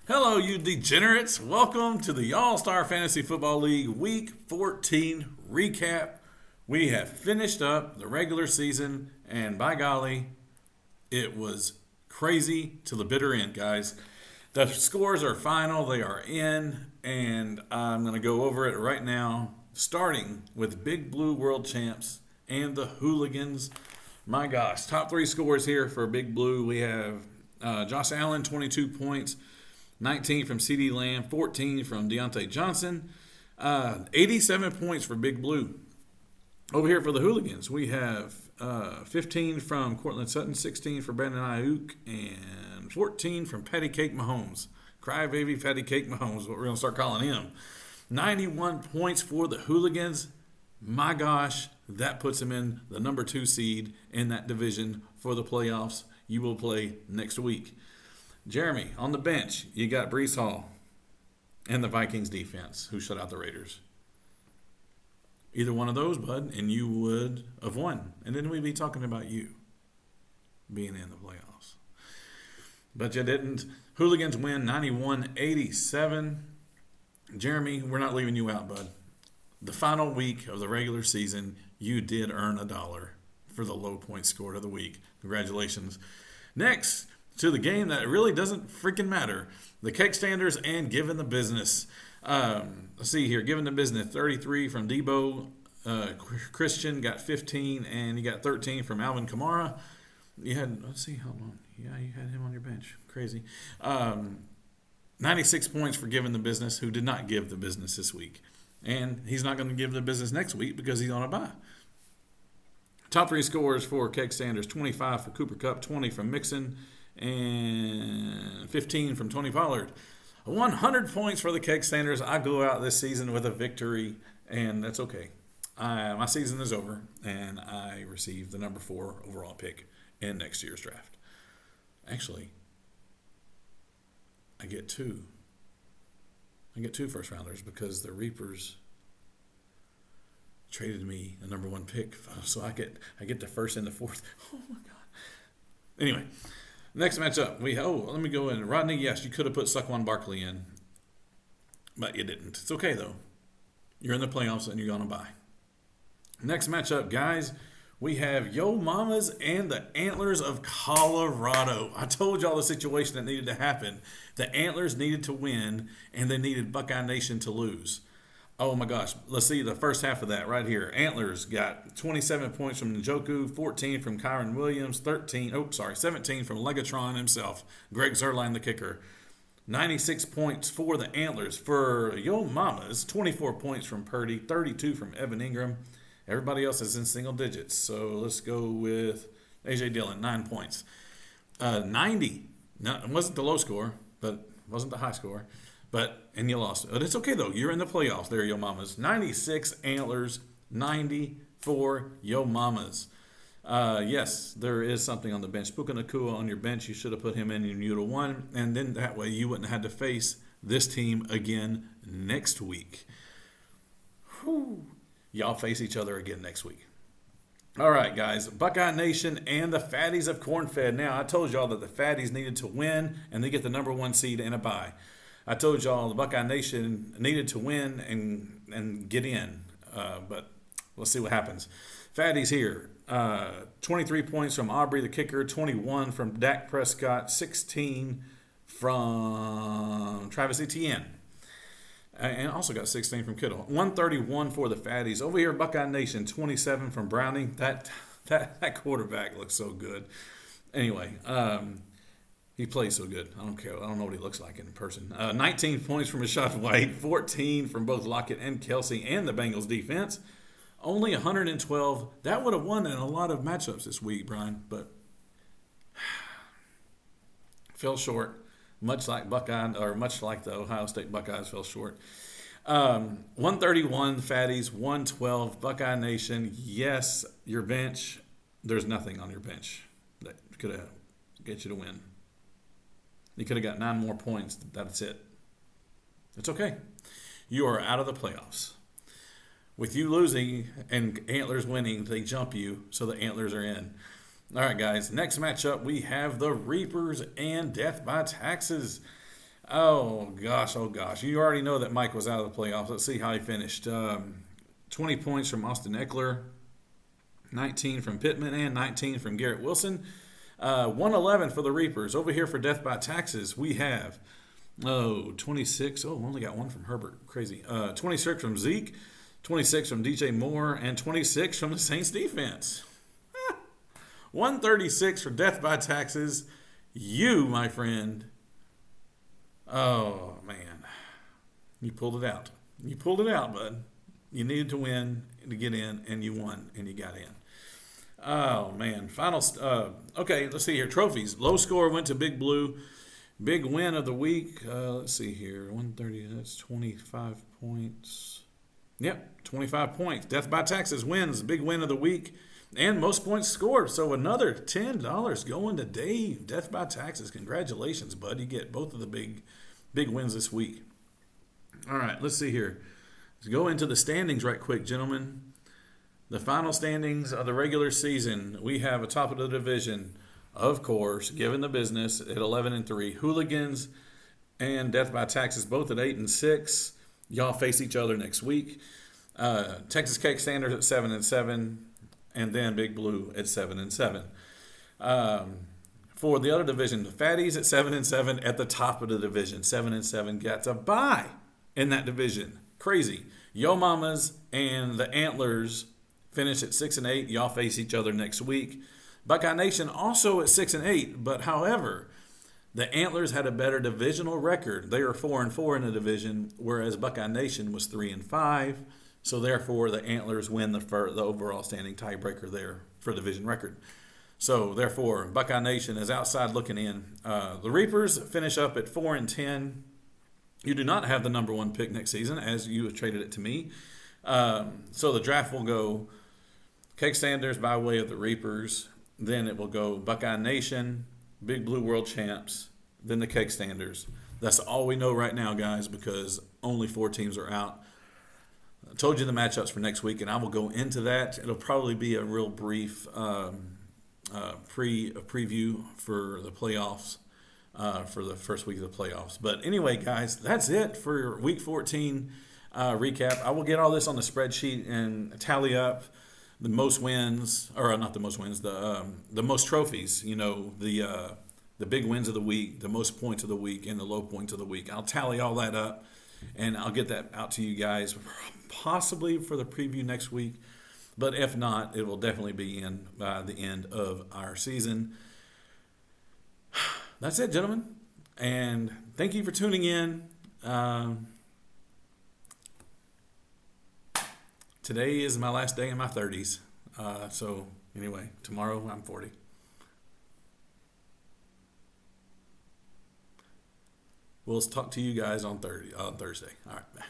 Hello, you degenerates. Welcome to the All-Star Fantasy Football League Week 14 recap. We have finished up the regular season, and by golly, it was crazy to the bitter end, guys. The scores are final, they are in, and I'm going to go over it right now, starting with Big Blue World Champs and the Hooligans. My gosh, top three scores here for Big Blue. We have Josh Allen, 22 points. 19 from C.D. Lamb, 14 from Deontay Johnson, 87 points for Big Blue. Over here for the Hooligans, we have 15 from Cortland Sutton, 16 for Brandon Ayuk, and 14 from Patty Cake Mahomes. Crybaby Patty Cake Mahomes is what we're going to start calling him. 91 points for the Hooligans. My gosh, that puts him in the number 2 seed in that division for the playoffs. You will play next week. Jeremy, on the bench, you got Breece Hall and the Vikings defense, who shut out the Raiders. Either one of those, bud, and you would have won. And then we'd be talking about you being in the playoffs. But you didn't. Hooligans win 91-87. Jeremy, we're not leaving you out, bud. The final week of the regular season, you did earn $1 for the low point score of the week. Congratulations. Next, to the game that really doesn't freaking matter. The Kickstanders and Given the Business. Let's see here. Given the Business, 33 from Debo. Christian got 15, and you got 13 from Alvin Kamara. You had, let's see, hold on. Yeah, you had him on your bench. Crazy. 96 points for Given the Business, who did not give the business this week. And he's not going to give the business next week because he's on a bye. Top three scores for Kickstanders, 25 for Cooper Kupp, 20 from Mixon, and 15 from Tony Pollard. 100 points for the Kickstanders. I go out this season with a victory, and that's okay. My season is over, and I receive the number 4 overall pick in next year's draft. Actually, I get two. I get 2 first rounders because the Reapers traded me a number 1 pick, so I get the first and the 4th. Oh my God. Anyway. Next matchup, let me go in. Rodney, yes, you could have put Saquon Barkley in, but you didn't. It's okay, though. You're in the playoffs, and you're going to bye. Next matchup, guys, we have Yo Mamas and the Antlers of Colorado. I told y'all the situation that needed to happen. The Antlers needed to win, and they needed Buckeye Nation to lose. Oh, my gosh. Let's see the first half of that right here. Antlers got 27 points from Njoku, 14 from Kyron Williams, 17 from Legatron himself, Greg Zuerlein, the kicker. 96 points for the Antlers. For Yo Mamas, 24 points from Purdy, 32 from Evan Ingram. Everybody else is in single digits. So let's go with A.J. Dillon, 9 points. 90. Now, it wasn't the low score, but it wasn't the high score. And you lost. But it's okay, though. You're in the playoffs there, Yo Mamas. 96 Antlers, 90 for Yo Mamas. Yes, there is something on the bench. Puka Nacua on your bench. You should have put him in and you'd have won. And then that way you wouldn't have had to face this team again next week. Whew. Y'all face each other again next week. All right, guys. Buckeye Nation and the Fatties of Corn-Fed. Now, I told y'all that the Fatties needed to win and they get the number 1 seed and a bye. I told y'all the Buckeye Nation needed to win and get in, but we'll see what happens. Fatties here, 23 points from Aubrey the kicker, 21 from Dak Prescott, 16 from Travis Etienne, and also got 16 from Kittle. 131 for the Fatties. Over here, Buckeye Nation, 27 from Browning. That quarterback looks so good. Anyway, he plays so good. I don't care. I don't know what he looks like in person. 19 points from Rashad White, 14 from both Lockett and Kelsey and the Bengals defense. Only 112. That would have won in a lot of matchups this week, Brian, but fell short. Much like the Ohio State Buckeyes fell short. 131 Fatties, 112 Buckeye Nation. Yes, your bench. There's nothing on your bench that could have get you to win. You could have got 9 more points. That's it. It's okay. You are out of the playoffs. With you losing and Antlers winning, they jump you, so the Antlers are in. All right, guys. Next matchup, we have the Reapers and Death by Taxes. Oh gosh, oh gosh. You already know that Mike was out of the playoffs. Let's see how he finished. 20 points from Austin Eckler, 19 from Pittman, and 19 from Garrett Wilson. 111 for the Reapers. Over here for Death by Taxes, we have 26. Oh, only got one from Herbert. Crazy. 26 from Zeke, 26 from DJ Moore, and 26 from the Saints defense. 136 for Death by Taxes. You, my friend. Oh, man. You pulled it out. You pulled it out, bud. You needed to win to get in, and you won, and you got in. Oh, man. Okay, let's see here. Trophies. Low score went to Big Blue. Big win of the week. Let's see here. 130, that's 25 points. Yep, 25 points. Death by Taxes wins. Big win of the week. And most points scored. So another $10 going to Dave. Death by Taxes. Congratulations, bud. You get both of the big wins this week. All right, let's see here. Let's go into the standings right quick, gentlemen. The final standings of the regular season. We have a top of the division, of course, given the business at 11-3. Hooligans and Death by Taxes both at 8-6. Y'all face each other next week. Texas Cake Standards at 7-7. And then Big Blue at 7-7. For the other division, the Fatties at 7-7 at the top of the division. 7-7 got a bye in that division. Crazy. Yo Mamas and the Antlers finish at 6-8. Y'all face each other next week. Buckeye Nation also at 6-8. But however, the Antlers had a better divisional record. They were 4-4 in the division, whereas Buckeye Nation was 3-5. So therefore, the Antlers win the overall standing tiebreaker there for division record. So therefore, Buckeye Nation is outside looking in. The Reapers finish up at 4-10. You do not have the number one pick next season, as you have traded it to me. So the draft will go Cake Standers by way of the Reapers. Then it will go Buckeye Nation, Big Blue World Champs, then the Cake Standers. That's all we know right now, guys, because only 4 teams are out. I told you the matchups for next week, and I will go into that. It'll probably be a real brief preview for the playoffs, for the first week of the playoffs. But anyway, guys, that's it for Week 14 recap. I will get all this on the spreadsheet and tally up the most wins, or not the most wins, the most trophies. You know, the big wins of the week, the most points of the week, and the low points of the week. I'll tally all that up, and I'll get that out to you guys possibly for the preview next week. But if not, it will definitely be in by the end of our season. That's it, gentlemen. And thank you for tuning in. Today is my last day in my 30s. So anyway, tomorrow I'm 40. We'll talk to you guys on Thursday. All right, bye.